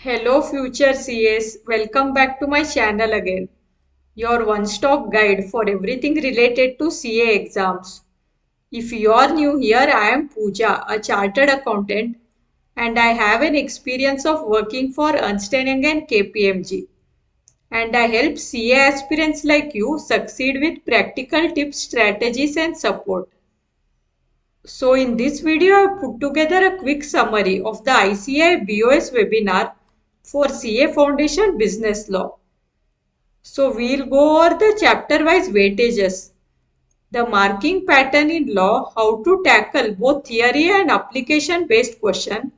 Hello future CS, welcome back to my channel again. Your one-stop guide for everything related to CA exams. If you are new here, I am Pooja, a chartered accountant, and I have an experience of working for Ernst& Young and KPMG. And I help CA aspirants like you succeed with practical tips, strategies and support. So in this video, I have put together a quick summary of the ICAI BOS webinar for CA Foundation Business Law. So we'll go over the chapter-wise weightages, the marking pattern in law, how to tackle both theory and application-based question,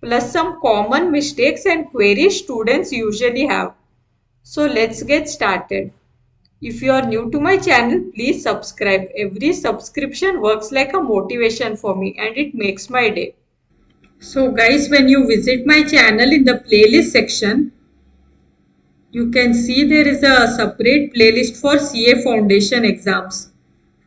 plus some common mistakes and queries students usually have. So let's get started. If you are new to my channel, please subscribe. Every subscription works like a motivation for me and it makes my day. So guys, when you visit my channel in the playlist section, you can see there is a separate playlist for CA Foundation exams.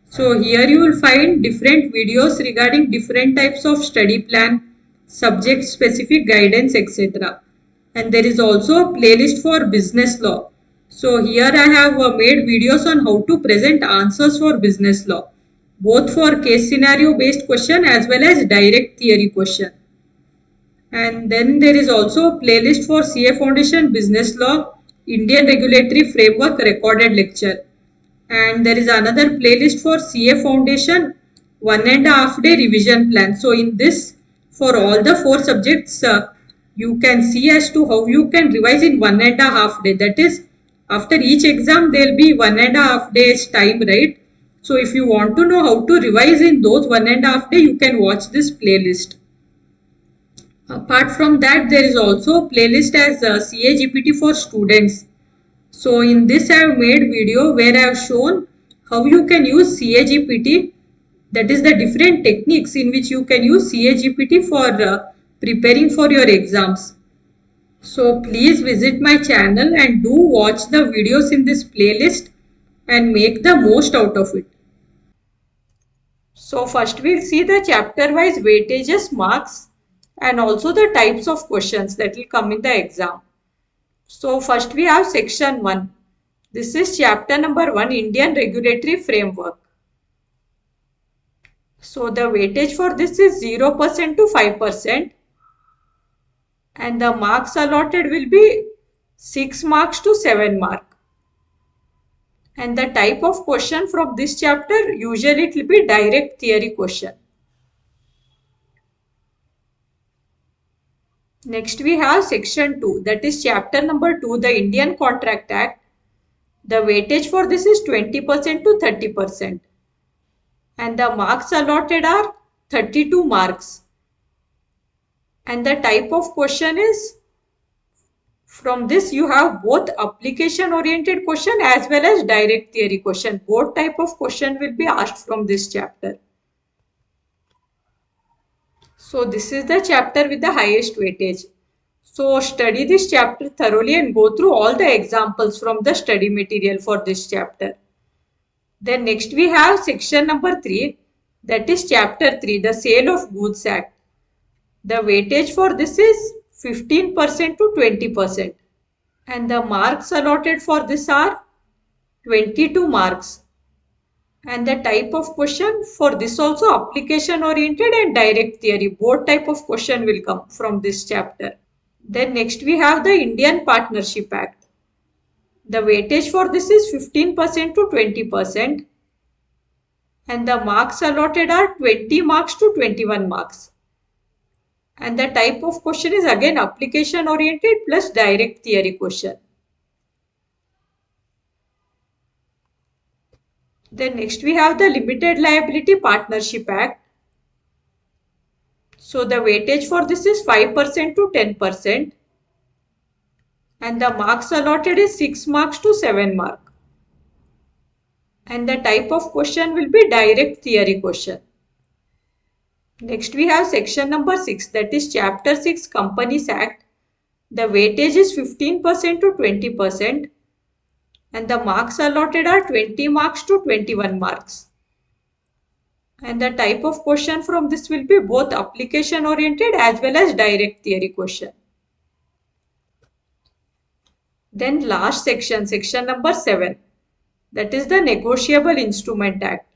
So here you will find different videos regarding different types of study plan, subject specific guidance, etc. And there is also a playlist for business law. So here I have made videos on how to present answers for business law, both for case scenario based question as well as direct theory question. And then there is also a playlist for CA Foundation Business Law, Indian Regulatory Framework recorded lecture. And there is another playlist for CA Foundation 1.5 day revision plan. So in this, for all the 4 subjects, you can see as to how you can revise in 1.5 day. That is, after each exam, there will be 1.5 days time, right? So if you want to know how to revise in those 1.5 day, you can watch this playlist. Apart from that, there is also a playlist as CA GPT for students. So in this I have made video where I have shown how you can use CA GPT, that is the different techniques in which you can use CA GPT for preparing for your exams. So please visit my channel and do watch the videos in this playlist and make the most out of it. So first we'll see the chapter wise weightages, marks and also the types of questions that will come in the exam. So first we have section 1. This is chapter number 1, Indian Regulatory Framework. So the weightage for this is 0% to 5% and the marks allotted will be 6 marks to 7 marks. And the type of question from this chapter, usually it will be direct theory question. Next we have section 2, that is chapter number 2, the Indian Contract Act. The weightage for this is 20% to 30%. And the marks allotted are 32 marks. And the type of question is, from this you have both application oriented question as well as direct theory question. Both type of question will be asked from this chapter. So this is the chapter with the highest weightage. So study this chapter thoroughly and go through all the examples from the study material for this chapter. Then next we have section number 3, that is chapter 3, the Sale of Goods Act. The weightage for this is 15% to 20%. And the marks allotted for this are 22 marks. And the type of question for this also application oriented and direct theory. Both type of question will come from this chapter. Then next we have the Indian Partnership Act. The weightage for this is 15% to 20%. And the marks allotted are 20 marks to 21 marks. And the type of question is again application oriented plus direct theory question. Then next we have the Limited Liability Partnership Act. So the weightage for this is 5% to 10%. And the marks allotted is 6 marks to 7 marks. And the type of question will be direct theory question. Next we have section number 6, that is chapter 6, Companies Act. The weightage is 15% to 20%. And the marks allotted are 20 marks to 21 marks. And the type of question from this will be both application oriented as well as direct theory question. Then last section, section number 7, that is the Negotiable Instrument Act.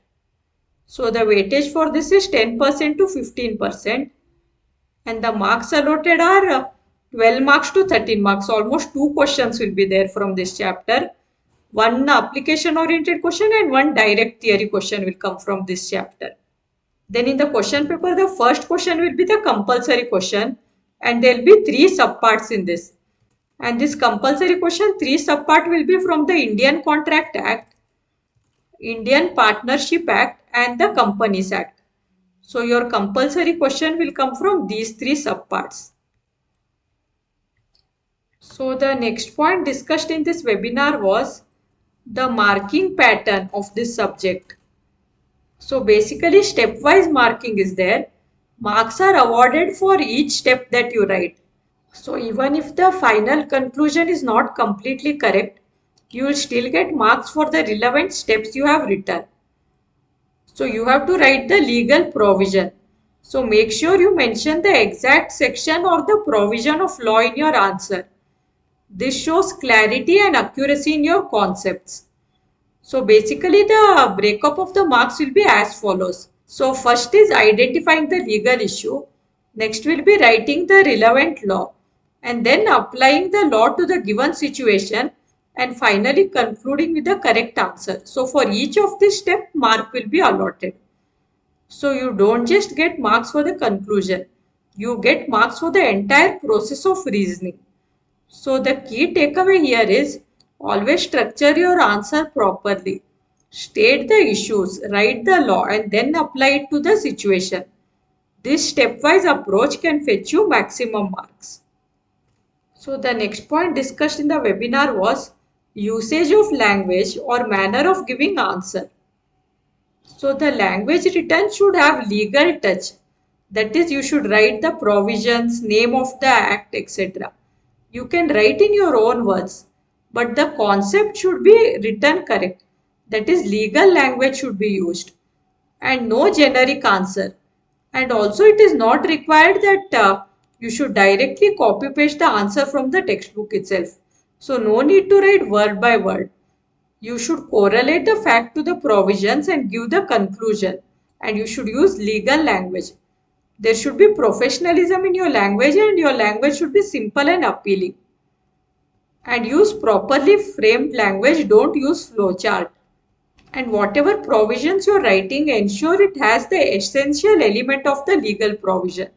So the weightage for this is 10% to 15%, and the marks allotted are 12 marks to 13 marks. Almost 2 questions will be there from this chapter. One application oriented question and one direct theory question will come from this chapter. Then in the question paper, the first question will be the compulsory question, and there will be 3 subparts in this. And this compulsory question, 3 subpart will be from the Indian Contract Act, Indian Partnership Act, and the Companies Act. So your compulsory question will come from these 3 subparts. So the next point discussed in this webinar was the marking pattern of this subject. So basically stepwise marking is there. Marks are awarded for each step that you write. So even if the final conclusion is not completely correct, you will still get marks for the relevant steps you have written. So you have to write the legal provision. So make sure you mention the exact section or the provision of law in your answer. This shows clarity and accuracy in your concepts. So basically the breakup of the marks will be as follows. So first is identifying the legal issue. Next will be writing the relevant law, and then applying the law to the given situation, and finally concluding with the correct answer. So for each of this step, mark will be allotted. So you don't just get marks for the conclusion, you get marks for the entire process of reasoning. So the key takeaway here is always structure your answer properly. State the issues, write the law, and then apply it to the situation. This stepwise approach can fetch you maximum marks. So the next point discussed in the webinar was usage of language or manner of giving answer. So the language written should have legal touch. That is, you should write the provisions, name of the act, etc. You can write in your own words, but the concept should be written correct. That is, legal language should be used, and no generic answer. And also it is not required that you should directly copy paste the answer from the textbook itself. So no need to write word by word. You should correlate the fact to the provisions and give the conclusion, and you should use legal language. There should be professionalism in your language, and your language should be simple and appealing. And use properly framed language, don't use flowchart. And whatever provisions you are writing, ensure it has the essential element of the legal provision.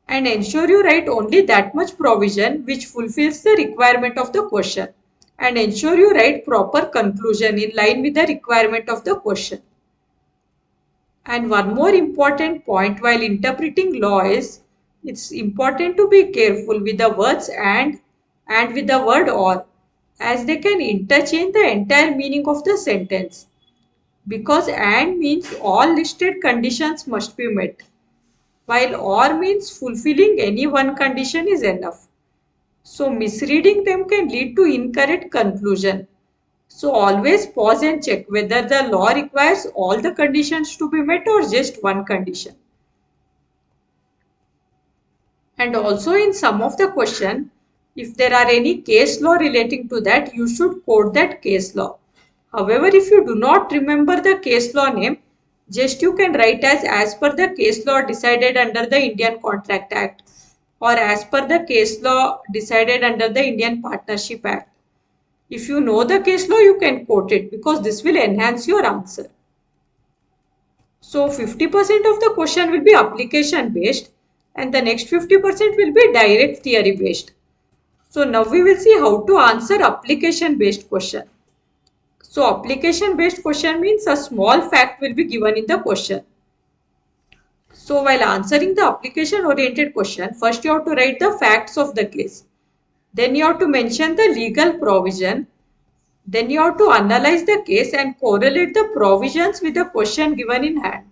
And ensure you write only that much provision which fulfills the requirement of the question. And ensure you write proper conclusion in line with the requirement of the question. And one more important point while interpreting law is, it's important to be careful with the words and with the word or, as they can interchange the entire meaning of the sentence. Because and means all listed conditions must be met, while or means fulfilling any one condition is enough. So misreading them can lead to incorrect conclusion. So always pause and check whether the law requires all the conditions to be met or just one condition. And also in some of the question, if there are any case law relating to that, you should quote that case law. However, if you do not remember the case law name, just you can write as per the case law decided under the Indian Contract Act, or as per the case law decided under the Indian Partnership Act. If you know the case law, you can quote it because this will enhance your answer. So 50% of the question will be application based, and the next 50% will be direct theory based. So now we will see how to answer application based question. So application based question means a small fact will be given in the question. So while answering the application oriented question, first you have to write the facts of the case. Then you have to mention the legal provision. Then you have to analyze the case and correlate the provisions with the question given in hand.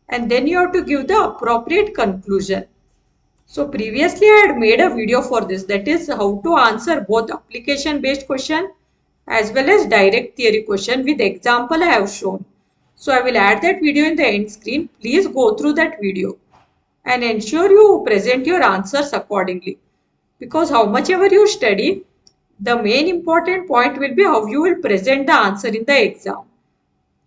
And then you have to give the appropriate conclusion. So previously I had made a video for this, that is how to answer both application based question as well as direct theory question with example I have shown. So I will add that video in the end screen. Please go through that video and ensure you present your answers accordingly. Because how much ever you study, The main important point will be how you will present the answer in the exam.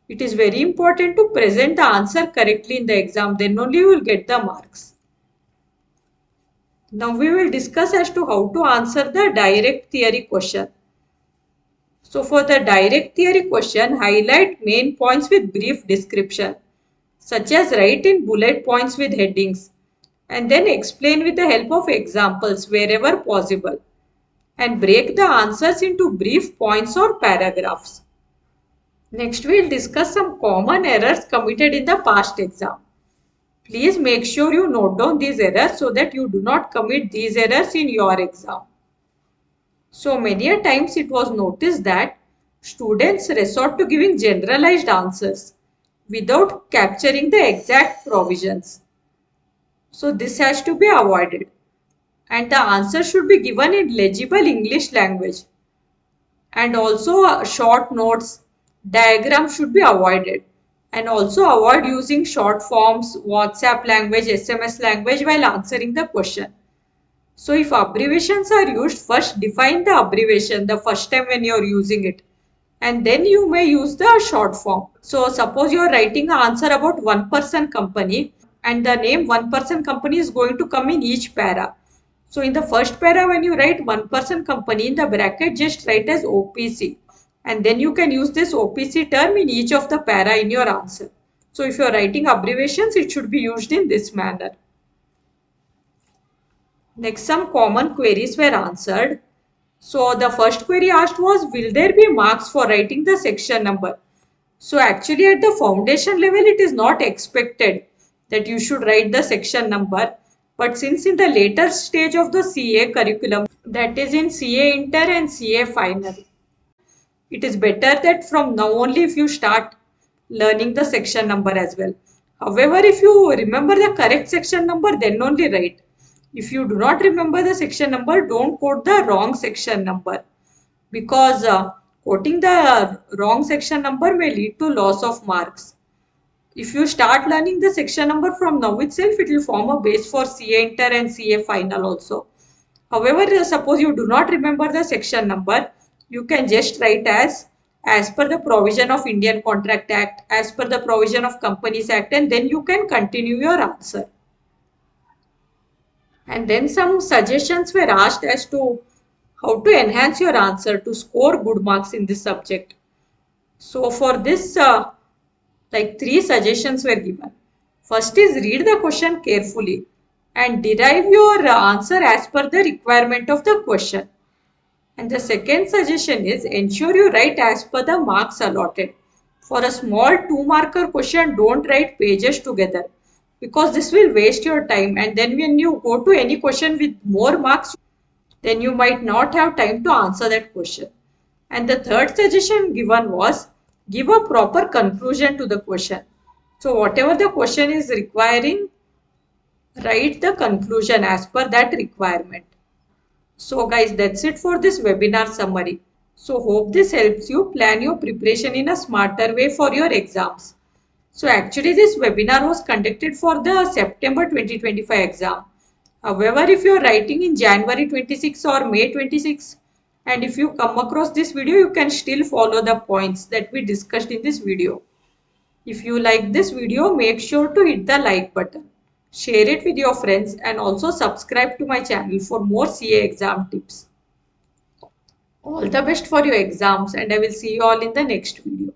It is very important to present the answer correctly in the exam, then only you will get the marks. Now we will discuss as to how to answer the direct theory question. So for the direct theory question, highlight main points with brief description, such as write in bullet points with headings, and then explain with the help of examples wherever possible, and break the answers into brief points or paragraphs. Next, we will discuss some common errors committed in the past exam. Please make sure you note down these errors so that you do not commit these errors in your exam. So many a times it was noticed that students resort to giving generalized answers without capturing the exact provisions. So this has to be avoided, and the answer should be given in legible English language, and also short notes, diagrams should be avoided, and also avoid using short forms, WhatsApp language, SMS language while answering the question. So if abbreviations are used, first define the abbreviation the first time when you are using it, and then you may use the short form. So suppose you are writing an answer about one person company, and the name one person company is going to come in each para. So in the first para, when you write one person company, in the bracket just write as OPC, and then you can use this OPC term in each of the para in your answer. So if you are writing abbreviations, it should be used in this manner. Next, some common queries were answered. So the first query asked was, will there be marks for writing the section number? So actually at the foundation level, it is not expected that you should write the section number. But since in the later stage of the CA curriculum, that is in CA Inter and CA Final, it is better that from now only if you start learning the section number as well. However, if you remember the correct section number, then only write. If you do not remember the section number, don't quote the wrong section number, because quoting the wrong section number may lead to loss of marks. If you start learning the section number from now itself, it will form a base for CA Inter and CA Final also. However, suppose you do not remember the section number, you can just write as per the provision of Indian Contract Act, as per the provision of Companies Act, and then you can continue your answer. And then some suggestions were asked as to how to enhance your answer to score good marks in this subject. So for this, like 3 suggestions were given. First is read the question carefully and derive your answer as per the requirement of the question. And the second suggestion is ensure you write as per the marks allotted. For a small 2-marker question, don't write pages together, because this will waste your time, and then when you go to any question with more marks, then you might not have time to answer that question. And the third suggestion given was give a proper conclusion to the question. So whatever the question is requiring, write the conclusion as per that requirement. So guys, that's it for this webinar summary. So hope this helps you plan your preparation in a smarter way for your exams. So actually this webinar was conducted for the September 2025 exam. However, if you are writing in January 26 or May 26, and if you come across this video, you can still follow the points that we discussed in this video. If you like this video, make sure to hit the like button, share it with your friends, and also subscribe to my channel for more CA exam tips. All the best for your exams, and I will see you all in the next video.